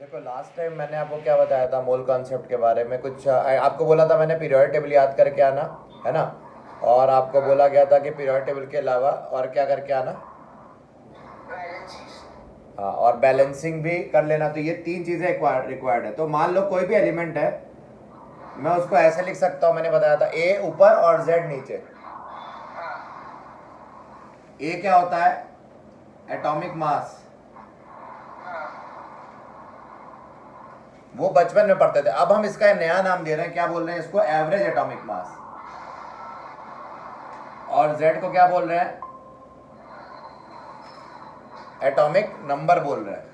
देखो last time मैंने आपको क्या बताया था मोल कॉन्सेप्ट के बारे में, कुछ आपको बोला था मैंने पीरियोडिक टेबल याद करके आना, है ना। और आपको बोला गया था कि पीरियोडिक टेबल के अलावा और क्या करके आना। हाँ, और बैलेंसिंग भी कर लेना। तो ये तीन चीज़ें रिक्वायर्ड है। तो मान लो कोई भी एलिमेंट है, मैं उसको ऐसे लिख सकता हूँ, मैंने बताया था ए ऊपर और जेड नीचे। ए क्या होता है? Atomic mass. वो बचपन में पढ़ते थे, अब हम इसका नया नाम दे रहे हैं, क्या बोल रहे हैं इसको? Average atomic mass. और जेड को क्या बोल रहे हैं? एटॉमिक नंबर बोल रहे हैं।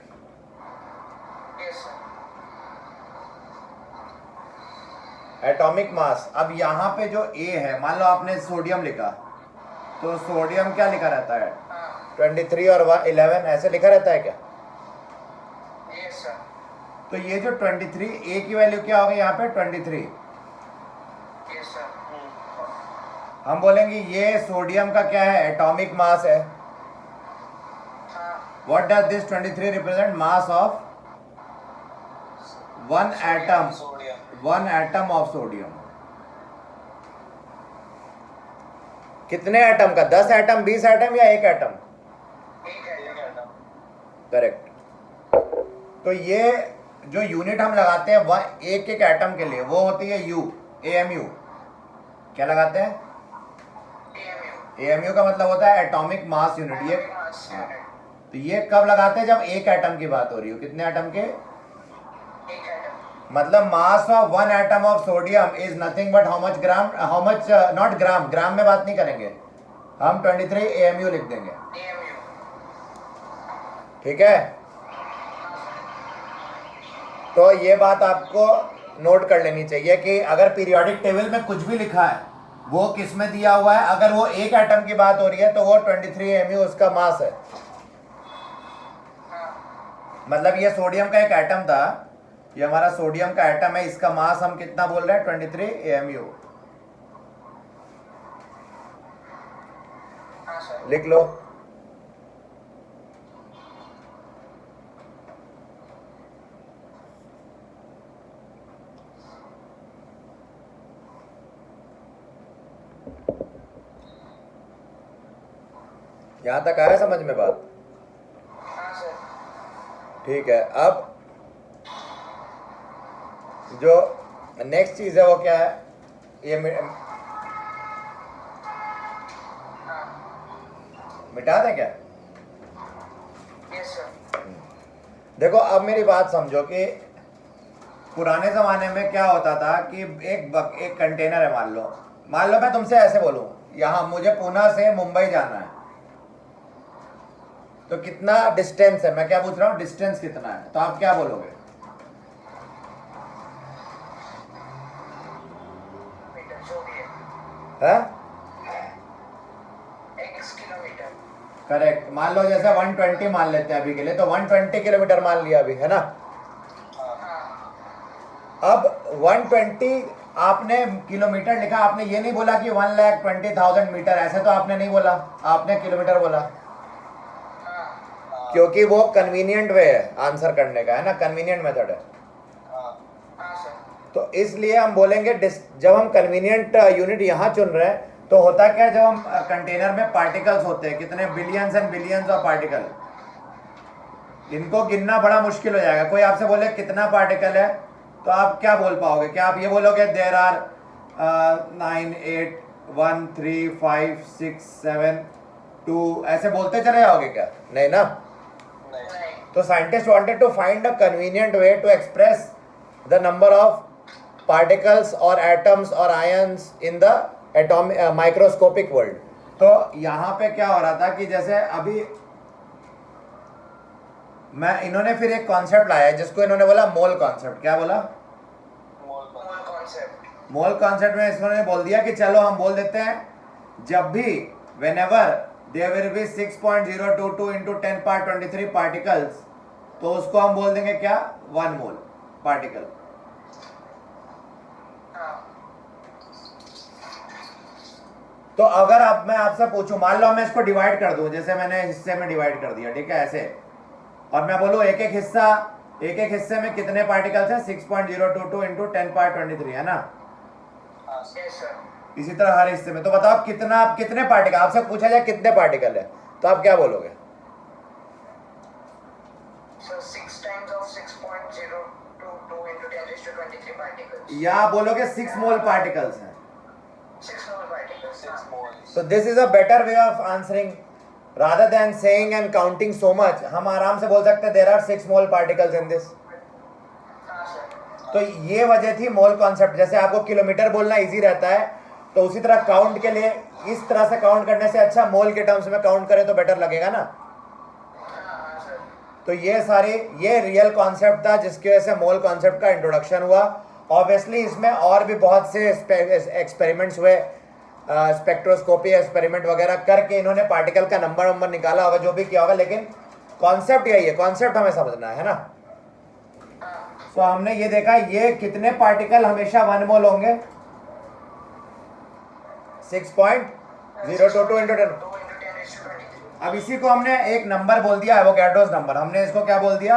Atomic mass. अब यहाँ पे जो ए है, मान लो आपने सोडियम लिखा, तो सोडियम क्या लिखा रहता है? 23 और 11 ऐसे लिखा रहता है क्या? तो ये जो 23, ए की वैल्यू क्या होगी यहाँ पे? 23। हम बोलेंगे ये सोडियम का क्या है? एटॉमिक मास है। What does this 23 represent? Mass of one atom of sodium. कितने एटम का? 10 एटम, 20 एटम या एक एटम? करेक्ट। तो ये जो यूनिट हम लगाते हैं वह एक एक एटम के लिए, वो होती है यू, एएमयू। क्या लगाते हैं? एएमयू का मतलब होता है एटॉमिक मास यूनिट। ये तो ये कब लगाते हैं? जब एक एटम की बात हो रही हो। कितने एटम के? मतलब mass of one atom of sodium is nothing but how much gram, how much, not gram, gram में बात नहीं करेंगे हम, 23 एएमयू लिख देंगे। ठीक है, तो ये बात आपको नोट कर लेनी चाहिए कि अगर पीरियोडिक टेबल में कुछ भी लिखा है वो किस में दिया हुआ है। अगर वो एक एटम की बात हो रही है तो वो 23 एमयू उसका मास है। मतलब ये सोडियम का एक एटम था, ये हमारा सोडियम का एटम है, इसका मास हम कितना बोल रहे हैं? 23 एमयू। लिख लो। यहां तक आया समझ में बात? ठीक है। अब जो नेक्स्ट चीज है वो क्या है? ये मिटा दें क्या? देखो अब मेरी बात समझो कि पुराने ज़माने में क्या होता था कि एक कंटेनर है, मान लो मैं तुमसे ऐसे बोलूं, यहाँ मुझे पूना से मुंबई जाना है, तो कितना डिस्टेंस है? मैं क्या पूछ रहा हूँ, डिस्टेंस कितना है? तो आप क्या बोलोगे? है? करेक्ट। मान लो जैसे 120 मान लेते हैं अभी के लिए, तो 120 किलोमीटर मान लिया अभी, है ना। अब 120 आपने किलोमीटर लिखा, आपने ये नहीं बोला कि 1,20,000 मीटर, ऐसे तो आपने नहीं बोला, आपने किलोमीटर बोला, क्योंकि वो कन्वीनियंट वे है आंसर करने का, है ना, कन्वीनियंट मेथड है। तो इसलिए हम बोलेंगे जब हम कन्वीनियंट यूनिट यहाँ चुन रहे हैं तो होता क्या है, जब हम कंटेनर में पार्टिकल्स होते हैं, कितने billions and billions of particle, इनको गिनना बड़ा मुश्किल हो जाएगा। कोई आपसे बोले कितना पार्टिकल है, तो आप क्या बोल पाओगे? क्या आप ये बोलोगे देयर आर 9, 8, 1, 3, 5, 6, 7, 2 ऐसे बोलते चले जाओगे क्या? नहीं ना। तो scientist wanted to find a convenient way to express the number of particles or atoms or ions in the atomic microscopic world। तो यहाँ पे क्या हो रहा था कि जैसे अभी इन्होंने फिर एक कॉन्सेप्ट लाया जिसको इन्होंने बोला मोल कॉन्सेप्ट। क्या बोला? मोल कॉन्सेप्ट में इन्होंने बोल दिया कि चलो हम बोल देते हैं जब भी whenever there will be 6.022 into 10 power 23 particles, तो उसको हम बोल देंगे क्या? 1 मोल पार्टिकल। तो अगर अब मैं आपसे पूछूं, मान लो मैं इसको डिवाइड कर दूं, जैसे मैंने हिस्से में डिवाइड कर दिया, ठीक है, ऐसे, और मैं बोलूं एक एक हिस्सा एक एक हिस्से में कितने पार्टिकल्स हैं? 6.022 इंटू 10 पावर 23 है ना। इसी तरह हर हिस्से में। तो बताओ कितने पार्टिकल, आपसे पूछा जाए कितने पार्टिकल है तो आप क्या बोलोगे? या आप बोलोगे 6 मोल पार्टिकल्स हैं। So this is a better way of answering rather than saying and counting so much. हम आराम से बोल सकते हैं there are 6 mole particles in this. तो ये वजह थी मोल कॉन्सेप्ट। जैसे आपको किलोमीटर बोलना इजी रहता है तो उसी तरह काउंट के लिए इस तरह से काउंट करने से अच्छा मोल के टर्म्स में काउंट करें तो बेटर लगेगा ना। तो ये रियल कॉन्सेप्ट था जिसकी वजह से मोल कॉन्सेप्ट का इंट्रोडक्शन हुआ। ऑब्वियसली इसमें और भी बहुत से एक्सपेरिमेंट्स हुए, स्पेक्ट्रोस्कोपी एक्सपेरिमेंट वगैरह करके इन्होंने पार्टिकल का नंबर निकाला होगा, जो भी किया होगा, लेकिन कॉन्सेप्ट यही है। कॉन्सेप्ट हमें समझना है ना। तो हमने ये देखा ये कितने पार्टिकल हमेशा 1 मोल होंगे? 6.022 इंटू 10। अब इसी को हमने एक नंबर बोल दिया एवोगैड्रोस नंबर। हमने इसको क्या बोल दिया?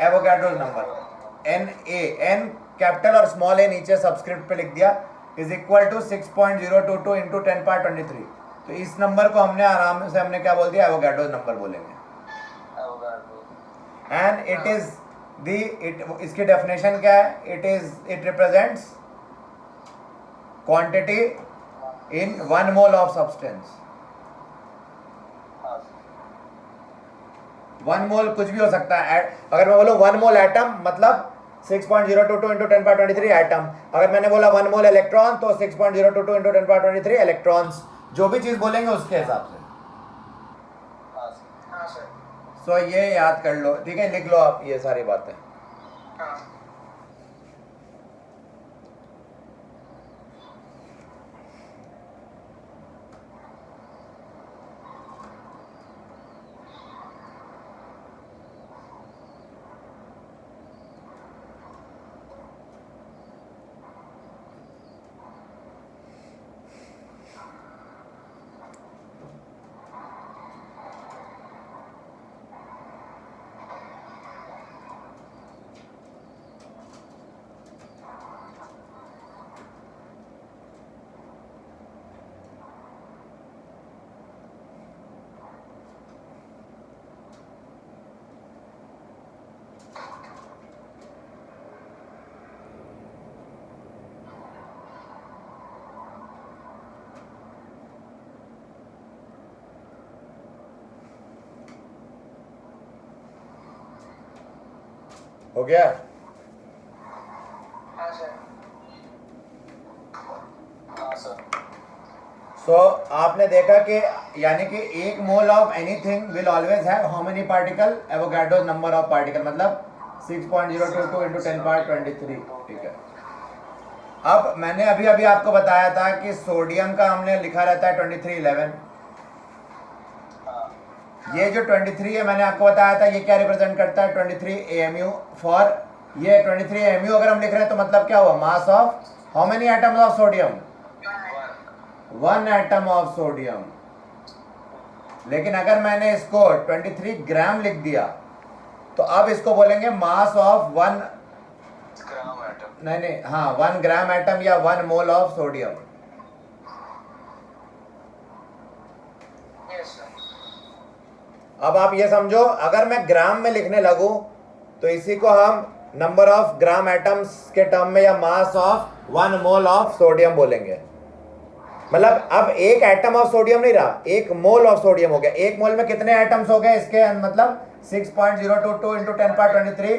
Avogadro's number. एन कैपिटल और स्मॉल ए नीचे सबस्क्रिप्ट पे लिख दिया is equal to 6.022 into 10 power 23। तो इस नंबर को हमने आराम से हमने क्या बोल दिया? एवोगैड्रोस नंबर बोलेंगे। एंड इट इज इसकी डेफिनेशन क्या है? It represents quantity in 1 mole of substance. 1 मोल कुछ भी हो सकता है। अगर मैं बोलूं 1 मोल एटम मतलब 6.022 इंटू 10 पावर 23 एटम। अगर मैंने बोला 1 मोल इलेक्ट्रॉन तो 6.022 इंटू 10 पावर 23 इलेक्ट्रॉन्स। जो भी चीज बोलेंगे उसके हिसाब से। सो ये याद कर लो, ठीक है? लिख लो आप ये सारी बातें। हो गया? सो आपने देखा कि यानी कि 1 mole of anything will always have how many particle? Avogadro's number of particle मतलब 6.022 इंटू 10 पावर 23। ठीक है। अब मैंने अभी आपको बताया था कि सोडियम का हमने लिखा रहता है 2311। ये जो 23 है मैंने आपको बताया था ये क्या रिप्रेजेंट करता है? 23 AMU फॉर ये 23 AMU अगर हम लिख रहे हैं तो मतलब क्या हुआ? Mass of how many atoms of sodium? 1 atom of sodium. लेकिन अगर मैंने इसको 23 ग्राम लिख दिया तो अब इसको बोलेंगे मास ऑफ 1 ग्राम एटम। नहीं, हाँ, 1 ग्राम एटम या 1 मोल ऑफ सोडियम। अब आप ये समझो अगर मैं ग्राम में लिखने लगूं तो इसी को हम नंबर ऑफ ग्राम एटम्स के टर्म में या मास ऑफ 1 मोल ऑफ सोडियम बोलेंगे। मतलब अब एक एटम ऑफ सोडियम नहीं रहा, 1 मोल ऑफ सोडियम हो गया। 1 मोल में कितने एटम्स हो गए? इसके मतलब 6.022 इंटू 10 पावर 23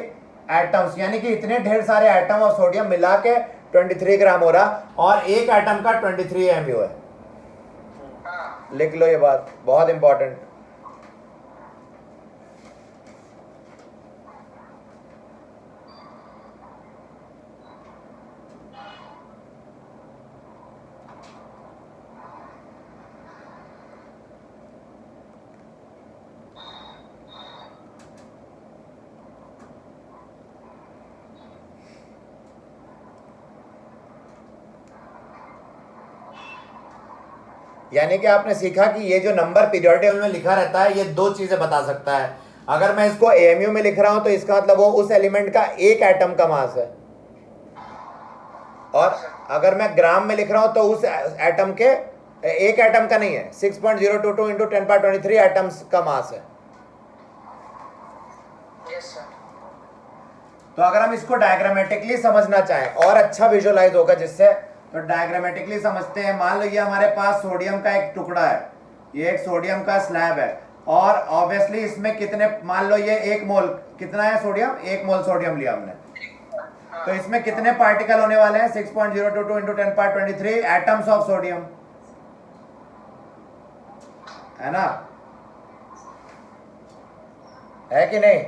एटम्स, यानी कि इतने ढेर सारे एटम ऑफ सोडियम मिला के 23 ग्राम हो रहा और एक एटम का 23 AMU है। लिख लो ये बात, बहुत इंपॉर्टेंट। यानी कि आपने सीखा कि ये जो नंबर पीरियोडिक टेबल में लिखा रहता है ये 2 चीजें बता सकता है। अगर मैं इसको एएमयू में लिख रहा हूं तो इसका मतलब वो उस एलिमेंट का एक एटम का मास है, और अगर मैं ग्राम में लिख रहा हूं तो उस एटम के एक एटम का नहीं है, 6.022 इंटू 10^23 एटम्स का मास है। तो अगर हम इसको डायग्रामेटिकली समझना चाहें और अच्छा विजुअलाइज होगा जिससे, तो डायग्रामेटिकली समझते हैं। मान लो ये हमारे पास सोडियम का एक टुकड़ा है, ये एक सोडियम का स्लैब है, और ऑब्वियसली इसमें कितने, मान लो ये 1 मोल कितना है सोडियम, 1 मोल सोडियम लिया हमने, तो इसमें कितने पार्टिकल होने वाले हैं, 6.022 इंटू 10^23 एटम्स ऑफ सोडियम, है ना, है कि नहीं?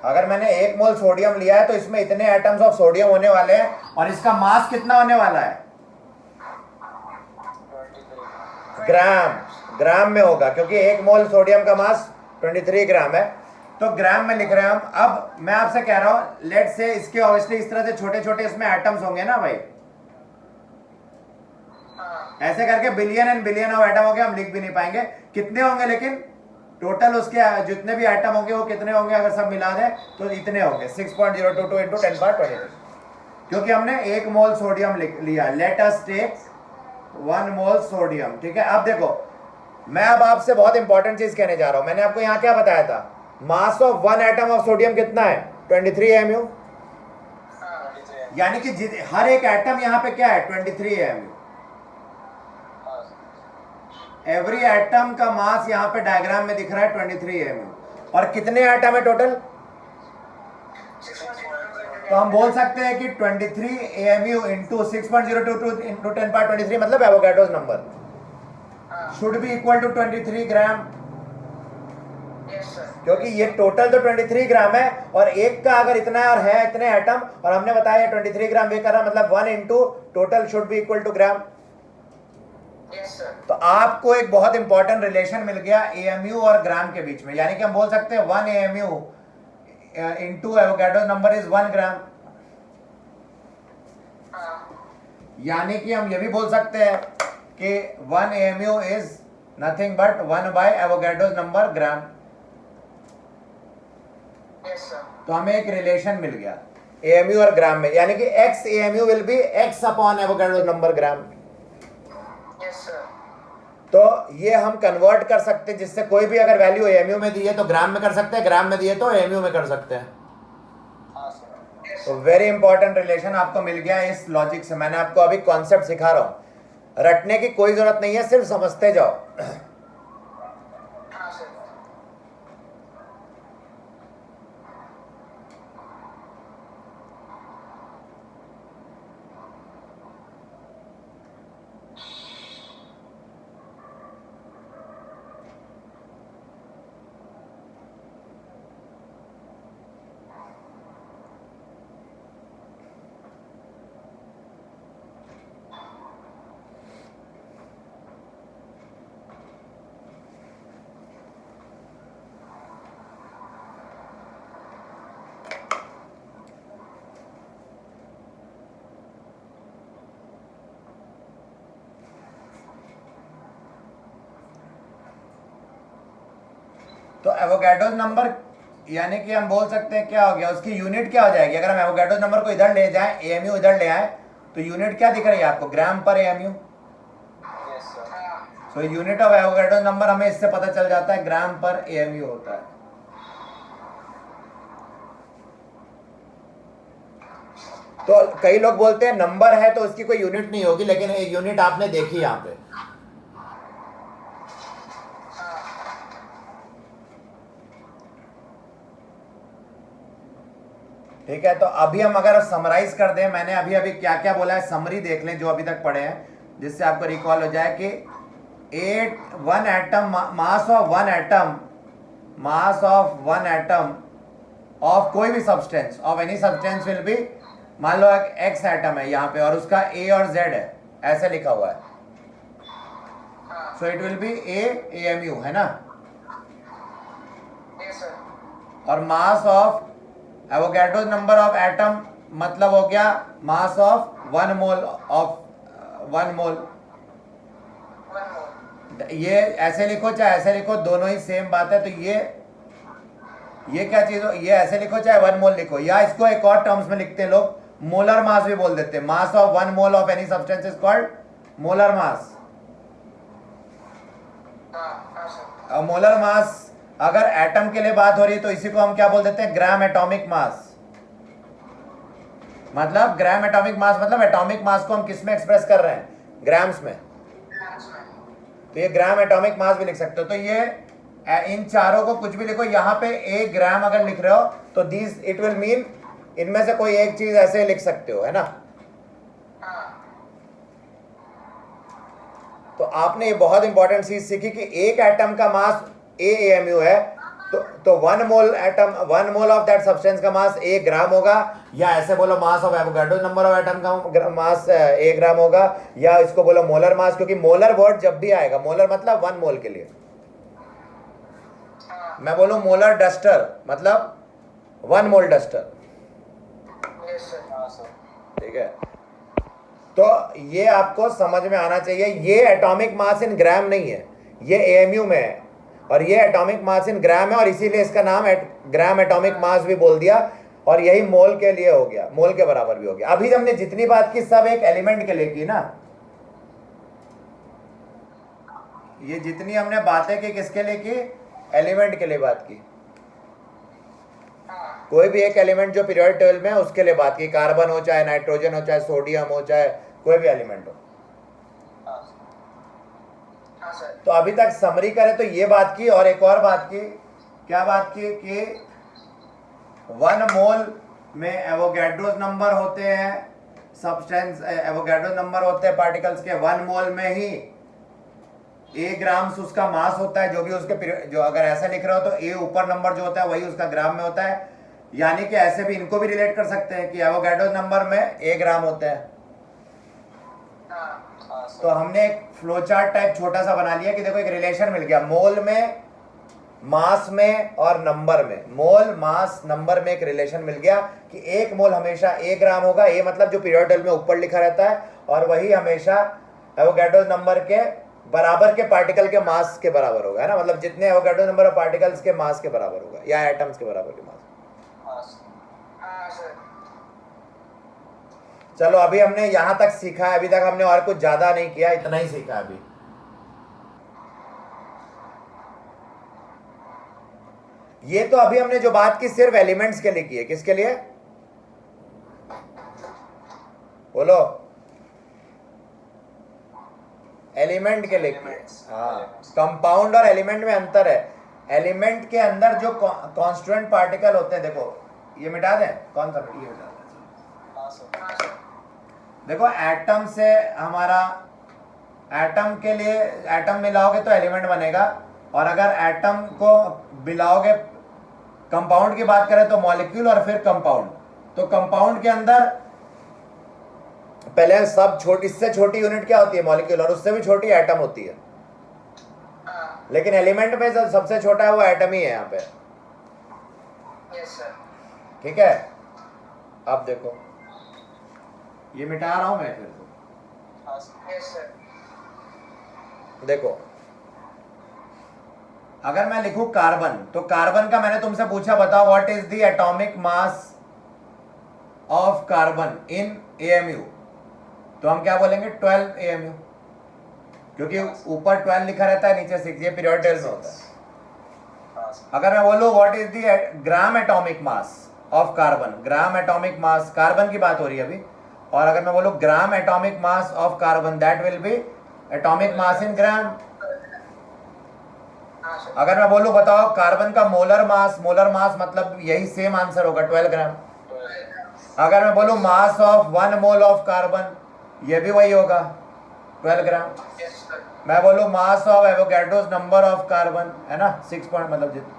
अगर मैंने 1 मोल सोडियम लिया है तो इसमें इतने एटम्स ऑफ सोडियम होने वाले हैं, और इसका मास कितना होने वाला है, ग्राम में होगा, क्योंकि 1 मोल सोडियम का मास 23 ग्राम है, तो ग्राम में लिख रहे हैं हम। अब मैं आपसे कह रहा हूं, लेट से इसके ऑब्वियसली इस तरह से छोटे छोटे इसमें एटम्स होंगे ना भाई, ऐसे करके billion and billion of atom होंगे, हम लिख भी नहीं पाएंगे कितने होंगे, लेकिन टोटल उसके जितने भी एटम होंगे वो कितने होंगे, अगर सब मिला दें तो इतने होंगे, 6.022 इंटू 10^23, क्योंकि हमने 1 मोल सोडियम लिया। Let us take 1 mole sodium, ठीक है। अब देखो, मैं अब आपसे बहुत इंपॉर्टेंट चीज कहने जा रहा हूं। मैंने आपको यहां क्या बताया था, मास ऑफ 1 एटम ऑफ सोडियम कितना है, 23 एमयू, यानी कि हर एक एटम यहां पे क्या है, 23 एमयू। एवरी एटम का मास यहां पे डायग्राम में दिख रहा है 23 एमयू, और कितने एटम है टोटल, तो हम बोल सकते हैं कि 23 एमयू इंटू 6.022 इंटू 10^23 मतलब Avogadro's number should be equal to 23 gram, क्योंकि ये टोटल तो 23 ग्राम है, और एक का अगर इतना है और है इतने एटम, और हमने बताया 23 ग्राम वे कर रहा, मतलब 1 into total should be equal to gram. तो आपको एक बहुत इंपॉर्टेंट रिलेशन मिल गया एएमयू और ग्राम के बीच में, यानी कि हम बोल सकते हैं 1 AMU into Avogadro's number is 1 ग्राम, यानी कि हम ये भी बोल सकते हैं कि 1 AMU is nothing but 1 by Avogadro's number gram. तो हमें एक रिलेशन मिल गया एएमयू और ग्राम में, यानी कि x AMU will be x upon Avogadro's number gram. तो ये हम कन्वर्ट कर सकते हैं, जिससे कोई भी अगर वैल्यू एएमयू में दी है तो ग्राम में कर सकते हैं, ग्राम में दी है तो एएमयू में कर सकते हैं। तो वेरी इंपॉर्टेंट रिलेशन आपको मिल गया इस लॉजिक से। मैंने आपको अभी कॉन्सेप्ट सिखा रहा हूं, रटने की कोई जरूरत नहीं है, सिर्फ समझते जाओ। तो एवोगाड्रोस नंबर, यानी कि हम बोल सकते हैं क्या हो गया, उसकी यूनिट क्या हो जाएगी। अगर हम एवोगाड्रोस नंबर को इधर ले जाएं, एएमयू इधर ले आए, तो यूनिट क्या दिख रही है आपको, ग्राम पर AMU. So unit of Avogadro's number हमें इससे पता चल जाता है, ग्राम पर एएमयू होता है। तो कई लोग बोलते हैं नंबर है तो उसकी कोई यूनिट नहीं होगी, लेकिन एक यूनिट आपने देखी यहां पे। ठीक है, तो अभी हम अगर समराइज कर दें, मैंने अभी अभी क्या क्या बोला है, समरी देख लें जो अभी तक पढ़े हैं, जिससे आपको रिकॉल हो जाए कि 1 atom mass of 1 atom of कोई भी substance, of any substance will be, मान लो एक एक्स एटम है यहाँ पे और उसका ए और जेड है, ऐसे लिखा हुआ है, so it will be AMU, है ना। और mass of Avogadro's number of atom मतलब हो गया मास ऑफ 1 मोल ऑफ 1 मोल, ये ऐसे लिखो चाहे ऐसे लिखो, दोनों ही सेम बात है। तो ये क्या चीज हो, ये ऐसे लिखो चाहे 1 मोल लिखो, या इसको एक और टर्म्स में लिखते हैं लोग, मोलर मास भी बोल देते हैं। मास of 1 mole of any substance is called molar mass. Molar mass अगर एटम के लिए बात हो रही है तो इसी को हम क्या बोल देते हैं, ग्राम एटॉमिक मास। मतलब ग्राम एटॉमिक मास मतलब एटॉमिक मास को हम किस में एक्सप्रेस कर रहे हैं, ग्राम्स में। तो ये ग्राम एटॉमिक मास भी लिख सकते हो। तो ये इन चारों को कुछ भी लिखो, यहाँ पे 1 ग्राम अगर लिख रहे हो तो दिस इट विल मीन इनमें से कोई एक चीज ऐसे लिख सकते हो, है ना। तो आपने ये बहुत इंपॉर्टेंट चीज सीखी कि एक एटम का मास AAMU है, तो 1 मोल atom, 1 mole of that substance का मास 1 ग्राम होगा, या ऐसे बोलो mass of Avogadro number of atom का मास 1 ग्राम होगा, या इसको बोलो मोलर मास, क्योंकि मोलर वर्ड जब भी आएगा, मोलर मतलब 1 मोल के लिए। मैं बोलूं मोलर डस्टर मतलब 1 मोल डस्टर, ठीक है। तो ये आपको समझ में आना चाहिए। ये एटॉमिक मास इन ग्राम नहीं है, ये AMU में है, और ये एटॉमिक मास इन ग्राम है, और इसीलिए इसका नाम ग्राम एटॉमिक मास भी बोल दिया, और यही मोल के लिए हो गया, मोल के बराबर भी हो गया। अभी हमने जितनी बात की सब एक एलिमेंट के लिए की ना, ये जितनी हमने बातें की किसके लिए की, एलिमेंट के लिए बात की। कोई भी एक एलिमेंट जो पीरियोडिक टेबल में है उसके लिए बात की, कार्बन हो चाहे नाइट्रोजन हो चाहे सोडियम हो चाहे कोई भी एलिमेंट हो। तो अभी तक समरी करें तो ये बात की, और एक और बात की, क्या बात की कि 1 मोल में एवोगाड्रोस नंबर होते हैं, सब्सटेंस एवोगाड्रो नंबर होते हैं पार्टिकल्स के। 1 मोल में ही 1 ग्राम्स उसका मास होता है, जो भी उसके जो अगर ऐसा लिख रहा हो तो A ऊपर नंबर जो होता है वही उसका ग्राम में होता है। यानी कि ऐसे भी इनको भी रिलेट कर सकते हैं कि एवोगाड्रो नंबर में 1 ग्राम होता है। तो हमने एक फ्लो चार्ट टाइप छोटा सा बना लिया कि देखो एक रिलेशन मिल गया मोल में, मास में और नंबर में। मोल मास नंबर में एक रिलेशन मिल गया कि 1 मोल हमेशा 1 ग्राम होगा, ये मतलब जो पीरियोडिक में ऊपर लिखा रहता है, और वही हमेशा एवोगाड्रो नंबर के बराबर के पार्टिकल के मास के बराबर होगा, है ना। मतलब जितने एवोगाड्रो नंबर ऑफ पार्टिकल्स के मास के बराबर होगा, या एटम्स के बराबर के मास। चलो अभी हमने यहां तक सीखा है, अभी तक हमने और कुछ ज्यादा नहीं किया, इतना ही सीखा अभी। ये तो अभी हमने जो बात की सिर्फ एलिमेंट्स के लिए की है। किसके लिए बोलो, एलिमेंट के लिए की है। हाँ, कंपाउंड और एलिमेंट में अंतर है। एलिमेंट के अंदर जो कॉन्स्टिट्यूएंट पार्टिकल होते हैं, देखो ये मिटा दें, कौन सा ये मिटा दें। देखो एटम से हमारा, एटम के लिए एटम मिलाओगे तो एलिमेंट बनेगा, और अगर एटम को मिलाओगे, कंपाउंड की बात करें तो मॉलिक्यूल और फिर कंपाउंड। तो कंपाउंड के अंदर पहले सब छोटी, इससे छोटी यूनिट क्या होती है, मॉलिक्यूल, और उससे भी छोटी एटम होती है। लेकिन एलिमेंट में जो सबसे छोटा है वो एटम ही है यहाँ पे। ठीक है, अब देखो ये मिटा रहा हूं मैं फिर से। देखो अगर मैं लिखूं कार्बन, तो कार्बन का मैंने तुमसे पूछा बताओ what is the atomic mass of carbon in AMU, तो हम क्या बोलेंगे 12 AMU, क्योंकि ऊपर 12 लिखा रहता है, नीचे 6, ये पीरियोडिक टेबल में होता है। अगर मैं बोलूं what is the gram atomic mass of carbon, gram atomic mass, carbon की बात हो रही है अभी, और अगर मैं बोलूं gram atomic mass of carbon, that will be atomic mass in gram. अगर मैं बोलूं बताओ कार्बन का मोलर मास, मोलर मास मतलब यही सेम आंसर होगा 12 ग्राम। अगर मैं बोलूं मास ऑफ 1 मोल ऑफ कार्बन, ये भी वही होगा 12 ग्राम। मैं बोलूं mass of Avogadro's number of carbon, है ना 6 पॉइंट, मतलब जितने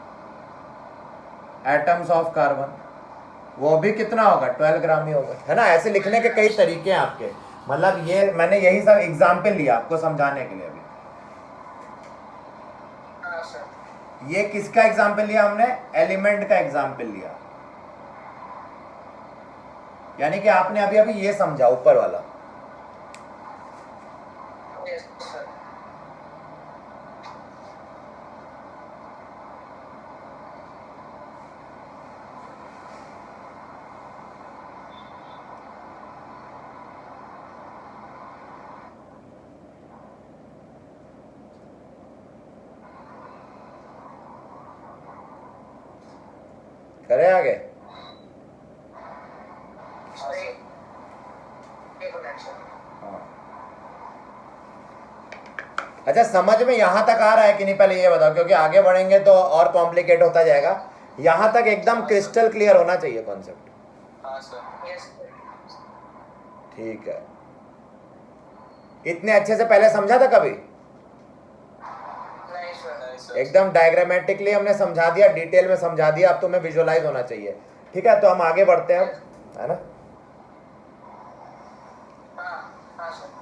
एटम्स ऑफ कार्बन, वो भी कितना होगा 12 ग्राम ही होगा, है ना। ऐसे लिखने के कई तरीके हैं आपके, मतलब ये मैंने यही सब एग्जाम्पल लिया आपको समझाने के लिए। अभी ये किसका एग्जाम्पल लिया हमने, एलिमेंट का एग्जाम्पल लिया। यानी कि आपने अभी अभी ये समझा ऊपर वाला। करे आगे। हाँ। अच्छा समझ में यहां तक आ रहा है कि नहीं, पहले ये बताओ, क्योंकि आगे बढ़ेंगे तो और कॉम्प्लिकेट होता जाएगा। यहां तक एकदम क्रिस्टल क्लियर होना चाहिए कॉन्सेप्ट। हाँ सर। यस ठीक है, इतने अच्छे से पहले समझा था कभी? नहीं सर। नहीं सर। एकदम डायग्रामेटिकली हमने समझा दिया, डिटेल में समझा दिया, अब तुम्हें विजुअलाइज होना चाहिए। ठीक है, तो हम आगे बढ़ते हैं अब, है ना। हाँ हाँ सर।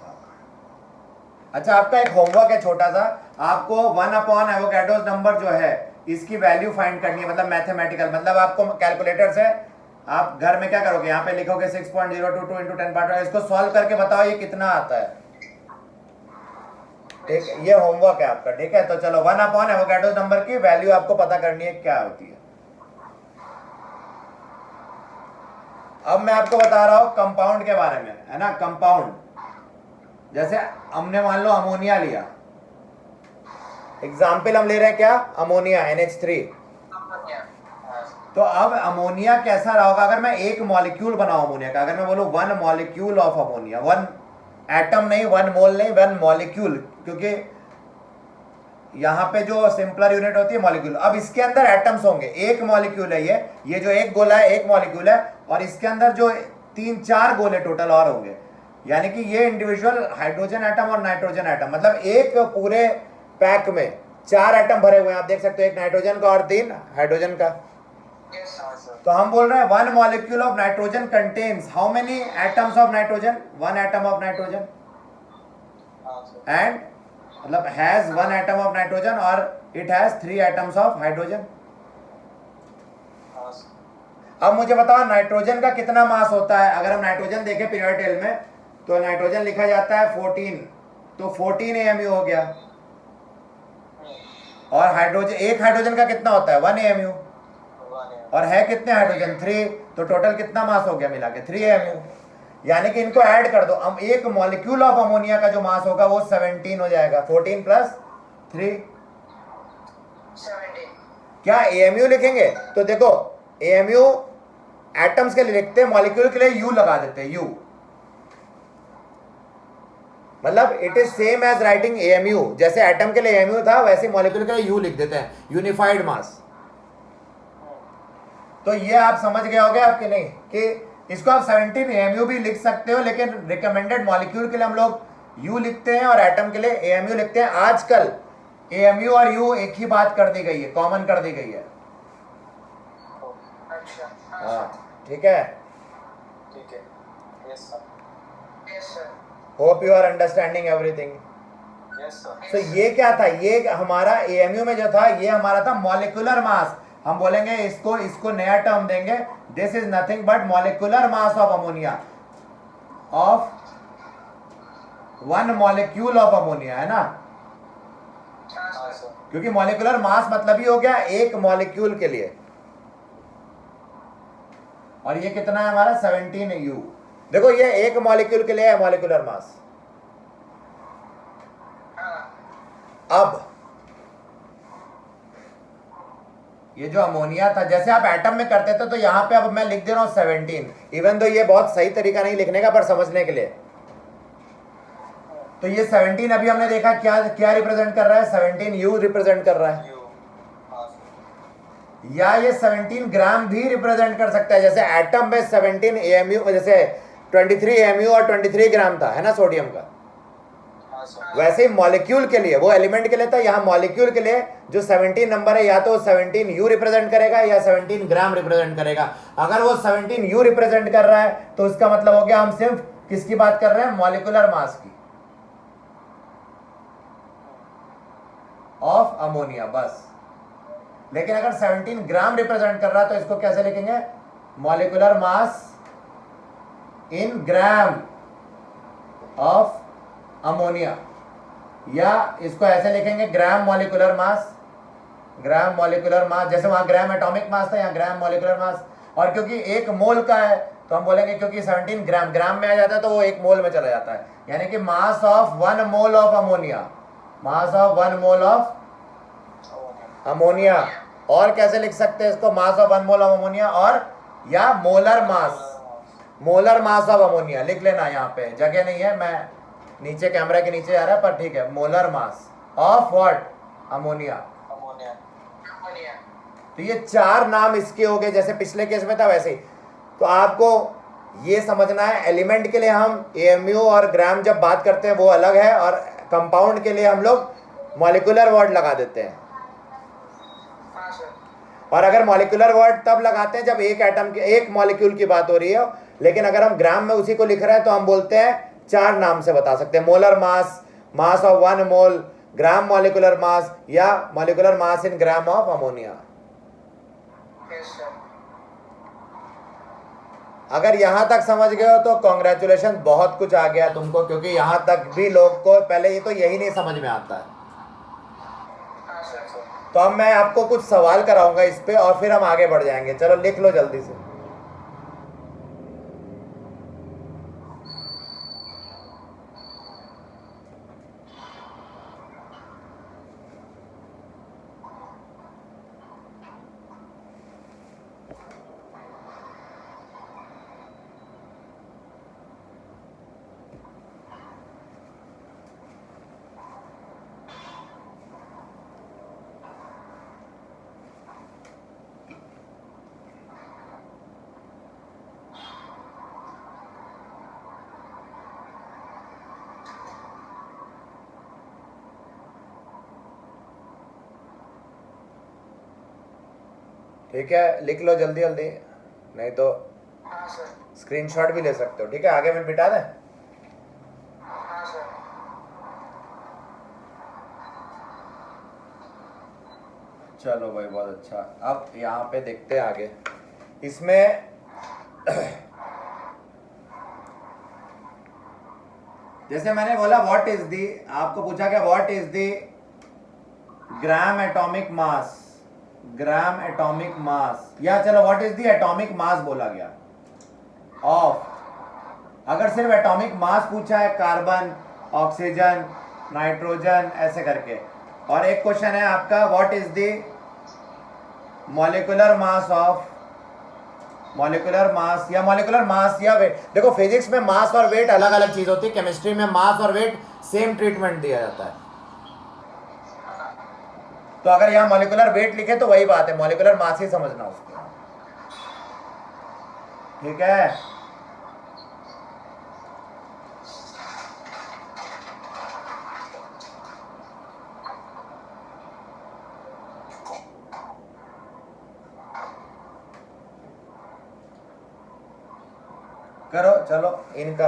अच्छा, आपका एक होमवर्क है छोटा सा, आपको 1/एवोगाड्रोस नंबर जो है इसकी वैल्यू फाइंड करनी है, मतलब मैथमेटिकल, मतलब आपको कैलकुलेटर से आप घर में क्या करोगे, यहाँ पे लिखोगे 6.022 × 10⁻, इसको सॉल्व करके बताओ ये कितना आता है। ठीक है, ये होमवर्क है आपका। ठीक है, तो चलो 1/एवोगाड्रोस नंबर की वैल्यू आपको पता करनी है क्या होती है। अब मैं आपको बता रहा हूं कंपाउंड के बारे में, है ना। कंपाउंड जैसे हमने मान लो अमोनिया लिया, एग्जाम्पल हम ले रहे हैं क्या, अमोनिया NH3। तो अब अमोनिया कैसा रहा होगा अगर मैं एक मॉलिक्यूल बनाऊं अमोनिया का, अगर मैं बोलूं 1 मॉलिक्यूल ऑफ अमोनिया, 1 एटम नहीं, 1 मोल नहीं, 1 मॉलिक्यूल, क्योंकि यहां पे जो सिंपलर यूनिट होती है मॉलिक्यूल। अब इसके अंदर एटम्स होंगे, एक मॉलिक्यूल है ये जो एक गोला है एक मॉलिक्यूल है, और इसके अंदर जो 3-4 गोले टोटल और होंगे, यानी कि ये इंडिविजुअल हाइड्रोजन एटम और नाइट्रोजन एटम, मतलब एक पूरे पैक में 4 एटम भरे हुए हैं। आप देख सकते हो, एक नाइट्रोजन का और 3 हाइड्रोजन का। यस हाँ सर। तो हम बोल रहे हैं 1 molecule of nitrogen contains how many atoms of nitrogen, 1 atom of nitrogen, हाँ सर। एंड मतलब हैज 1 एटम ऑफ नाइट्रोजन और it has 3 atoms of hydrogen. हाँ सर। अब मुझे बताओ नाइट्रोजन का कितना मास होता है। अगर हम नाइट्रोजन देखें पीरियोडिक टेबल में, तो नाइट्रोजन लिखा जाता है 14, तो 14 AMU हो गया। और हाइड्रोजन, एक हाइड्रोजन का कितना होता है 1 AMU, और है कितने हाइड्रोजन 3, तो टोटल कितना मास हो गया मिला के 3 AMU। यानी कि इनको ऐड कर दो, हम एक मॉलिक्यूल ऑफ अमोनिया का जो मास होगा वो 17 हो जाएगा, 14 + 3 17। क्या AMU लिखेंगे? तो देखो AMU एटम्स के लिए लिखते हैं, मॉलिक्यूल के लिए U लगा देते हैं, U, मतलब it is same as writing AMU। जैसे एटम के लिए AMU था, वैसे मॉलिक्यूल के लिए U लिख देते हैं, यूनिफाइड मास। तो ये आप समझ गए होगे आपके नहीं, कि इसको आप 17 AMU भी लिख सकते हो, लेकिन रिकमेंडेड मॉलिक्यूल के लिए हम लोग U लिखते हैं और एटम के लिए AMU लिखते हैं। आजकल AMU और U एक ही बात कर दी गई है, कॉमन कर दी गई है। अच्छा हाँ, ठीक है। ठीक है। Yes sir. Yes sir. Hope you are understanding everything. Yes sir. तो ये क्या था, ये हमारा AMU में जो था ये हमारा था मॉलिक्यूलर मास। हम बोलेंगे इसको नया टर्म देंगे, this is nothing but molecular mass of ammonia, of 1 molecule of ammonia, है ना। हाँ हाँ सर। सर। क्योंकि मॉलिक्यूलर मास मतलब ही हो गया एक मॉलिक्यूल के लिए, और ये कितना है हमारा 17 U। देखो ये एक मॉलिक्यूल के लिए है मॉलिक्यूलर मास। हाँ अब ये जो अमोनिया था, जैसे आप एटम में करते थे, तो यहां पे अब मैं लिख दे रहा हूं 17, इवन तो ये बहुत सही तरीका नहीं लिखने का, पर समझने के लिए। तो ये 17 अभी हमने देखा क्या क्या रिप्रेजेंट कर रहा है, 17 U रिप्रेजेंट कर रहा है, यू। हाँ सर। या ये 17 ग्राम भी रिप्रेजेंट कर सकता है। जैसे एटम में 17 AMU, जैसे 23 AMU और 23 ग्राम था, है ना, सोडियम का। हाँ सर। वैसे ही मॉलिक्यूल के लिए, वो एलिमेंट के लिए था, यहाँ मॉलिक्यूल के लिए जो 17 नंबर है, या तो 17 U रिप्रेजेंट करेगा या 17 ग्राम रिप्रेजेंट करेगा। अगर वो 17 U रिप्रेजेंट कर रहा है तो उसका मतलब हो गया हम सिर्फ किसकी बात कर रहे हैं, मॉलिक्यूलर मास की, ऑफ अमोनिया, बस। लेकिन अगर 17 ग्राम रिप्रेजेंट कर रहा है तो इसको कैसे लिखेंगे, molecular mass in gram of ammonia, या इसको ऐसे लिखेंगे ग्राम मॉलिक्यूलर मास, ग्राम मॉलिक्यूलर मास। जैसे वहां ग्राम एटॉमिक मास था, यहाँ ग्राम मॉलिक्यूलर मास। और क्योंकि एक मोल का है तो हम बोलेंगे क्योंकि 17 ग्राम ग्राम में आ जाता है तो वो एक मोल में चला जाता है, यानी कि मास of 1 mole of ammonia, mass of 1 mole of ammonia और कैसे लिख सकते हैं इसको, मास ऑफ 1 मोल ऑफ अमोनिया, और या मोलर मास ऑफ अमोनिया लिख लेना। यहाँ पे जगह नहीं है, मैं नीचे कैमरा के नीचे आ रहा है, पर ठीक है, molar mass of what, ammonia. Ammonia. Ammonia. तो ये 4 नाम इसके हो गए, जैसे पिछले केस में था वैसे ही। तो आपको ये समझना है, एलिमेंट के लिए हम एएमयू और ग्राम जब बात करते हैं वो अलग है, और कंपाउंड के लिए हम लोग मॉलिक्यूलर वर्ड लगा देते हैं। हाँ सर। और अगर मॉलिक्यूलर वर्ड तब लगाते हैं जब एक एटम के, एक मॉलिक्यूल की बात हो रही है, लेकिन अगर हम ग्राम में उसी को लिख रहे हैं तो हम बोलते हैं 4 नाम से बता सकते हैं, molar mass, mass of 1 mole, gram molecular mass, या molecular mass in gram of ammonia. Yes sir. अगर यहां तक समझ गए हो तो कॉन्ग्रेचुलेशन, बहुत कुछ आ गया तुमको, क्योंकि यहां तक भी लोग को पहले ये तो यही नहीं समझ में आता है। हाँ सर। तो अब मैं आपको कुछ सवाल कराऊंगा इस पे, और फिर हम आगे बढ़ जाएंगे। चलो लिख लो जल्दी से। ठीक है, लिख लो जल्दी जल्दी, नहीं तो हाँ सर। स्क्रीनशॉट भी ले सकते हो। ठीक है, आगे में बिठा दें। हाँ सर। चलो भाई, बहुत अच्छा। अब यहाँ पे देखते हैं आगे इसमें। जैसे मैंने बोला व्हाट इज दी, आपको पूछा क्या what is the gram atomic mass, gram atomic मास, या चलो what is the atomic mass बोला गया ऑफ। अगर सिर्फ एटॉमिक मास पूछा है, कार्बन, ऑक्सीजन, नाइट्रोजन ऐसे करके, और एक क्वेश्चन है आपका what is the molecular mass of, molecular mass या मॉलिक्यूलर मास या वेट। देखो फिजिक्स में मास और वेट अलग अलग चीज होती है, केमिस्ट्री में मास और वेट सेम ट्रीटमेंट दिया जाता है। तो अगर यहाँ मॉलिक्यूलर वेट लिखे तो वही बात है, मॉलिक्यूलर मास ही समझना उसको। ठीक है, करो चलो इनका।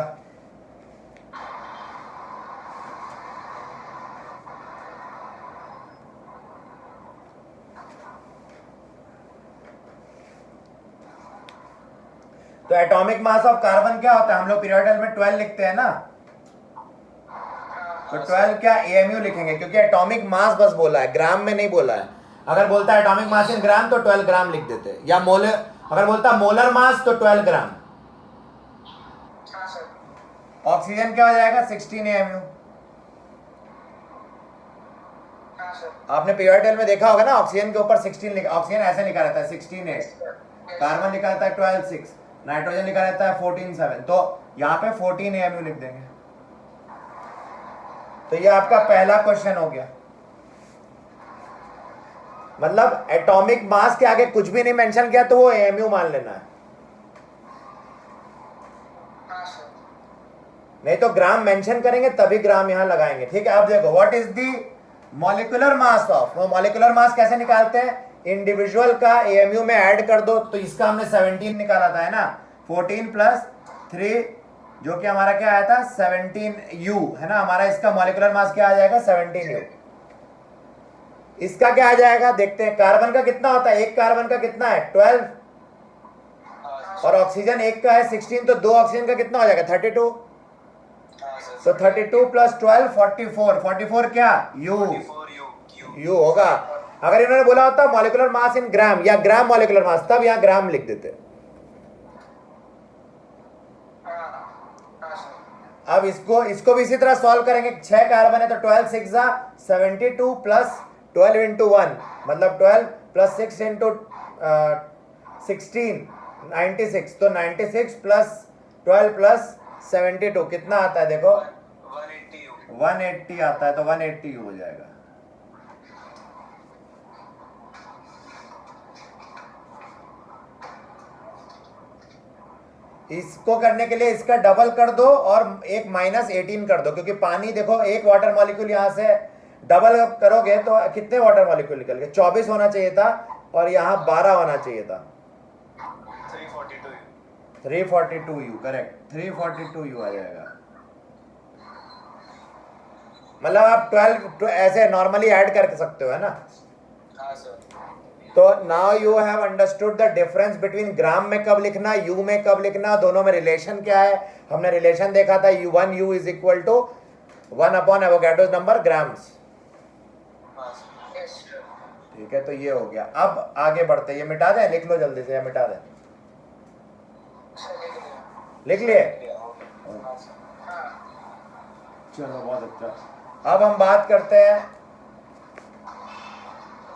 तो एटॉमिक मास ऑफ कार्बन क्या होता है, हम लोग पीरियोडिक में 12 लिखते हैं ना, तो 12 क्या एएमयू लिखेंगे, क्योंकि एटॉमिक मास बस बोला है, ग्राम में नहीं बोला है। अगर बोलता है एटॉमिक मास इन ग्राम तो 12 ग्राम लिख देते, या मोलर, अगर बोलता मोलर मास तो 12 ग्राम। हाँ सर। ऑक्सीजन क्या हो जाएगा 16 एएमयू। हाँ सर। आपने पीरियोडिक में देखा होगा ना, ऑक्सीजन के ऊपर 16 लिखा, ऑक्सीजन ऐसे लिखा रहता है 16 8, कार्बन लिखा रहता है 12 6, नाइट्रोजन लिखा रहता है 14 7, तो यहाँ पे 14 एएमयू लिख देंगे। तो ये आपका पहला क्वेश्चन हो गया। मतलब एटॉमिक मास के आगे कुछ भी नहीं मेंशन किया तो वो एएमयू मान लेना है, हाँ सर। नहीं तो ग्राम मेंशन करेंगे तभी ग्राम यहां लगाएंगे। ठीक है, अब देखो what is the molecular mass of, वो मॉलिक्यूलर मास कैसे निकालते हैं, इंडिविजुअल का एएमयू में ऐड कर दो। तो इसका हमने 17 निकाला था, है ना, 14 प्लस 3 जो कि हमारा क्या आया था 17U, है ना, हमारा इसका मॉलिक्यूलर मास क्या आ जाएगा 17U। इसका क्या आ जाएगा देखते हैं, कार्बन का कितना होता है, एक कार्बन का कितना है 12, और ऑक्सीजन एक का है 16, तो दो ऑक्सीजन का कितना हो जाएगा 32। तो 32 प्लस 12 44, 44 क्या यू, यू होगा। अगर इन्होंने बोला होता मॉलिक्यूलर मास इन ग्राम या ग्राम मॉलिक्यूलर मास, तब यहां ग्राम लिख देते। अब इसको भी इसी तरह सॉल्व करेंगे। 6 कार्बन है तो 12 6 72 प्लस 12 इंटू 1 मतलब 12 प्लस 6 इंटू 16 96, तो 96 प्लस 12 प्लस 72 कितना आता है देखो 180 U. 180 आता है, तो 180 हो जाएगा। इसको करने के लिए इसका डबल कर दो और एक -18 कर दो, क्योंकि पानी देखो एक वाटर मॉलिक्यूल यहां से डबल करोगे तो कितने वाटर मॉलिक्यूल निकल गए? 24 होना चाहिए था और यहाँ 12 होना चाहिए था। 342 U. 342 यू, करेक्ट, 342 यू आ जाएगा। मतलब आप 12 ऐसे नॉर्मली ऐड कर सकते हो, है ना? हाँ सर. तो now you have understood the difference between gram में कब लिखना, यू में कब लिखना, दोनों में रिलेशन क्या है। हमने रिलेशन देखा था, U1 is equal to 1 upon Avogadro's number grams. हाँ सर. Yes, sir. ठीक है, तो ये हो गया। अब आगे बढ़ते, ये मिटा दें, लिख लो जल्दी से, या मिटा दें? Sir, लिख लिए? हाँ सर. हाँ. चलो बहुत अच्छा। अब हम बात करते हैं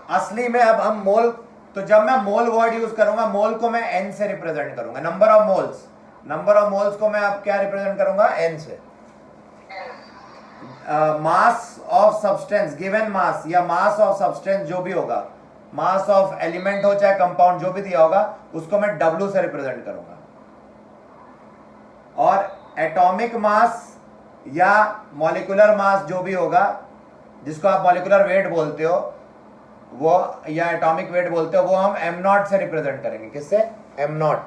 असली में। अब हम मोल, तो जब मैं मोल वर्ड यूज करूंगा, मोल को मैं n से रिप्रेजेंट करूंगा, number of moles. Number of moles को मैं अब क्या रिप्रेजेंट करूंगा? n से। Mass of substance, given mass या मास ऑफ सब्सटेंस जो भी होगा, मास ऑफ एलिमेंट हो चाहे कंपाउंड, जो भी दिया होगा उसको मैं W से रिप्रेजेंट करूंगा। और एटॉमिक मास या मॉलिक्यूलर मास जो भी होगा, जिसको आप मॉलिक्यूलर वेट बोलते हो वो, या एटॉमिक वेट बोलते हो, वो हम m0 से रिप्रेजेंट करेंगे। किससे? m0।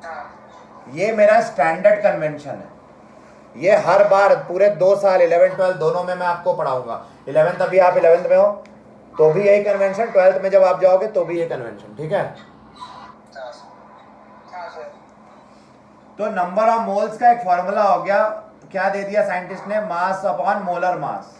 हाँ. ये मेरा स्टैंडर्ड कन्वेंशन है। ये हर बार पूरे 2 साल 11 12 दोनों में मैं आपको पढ़ाऊंगा। 11th अभी आप 11th में हो तो भी यही कन्वेंशन, 12th में जब आप जाओगे तो भी ये कन्वेंशन। ठीक है? हाँ सर. हाँ, sir. तो नंबर ऑफ मोल्स का एक फॉर्मूला हो गया, क्या दे दिया साइंटिस्ट ने? Mass upon molar mass.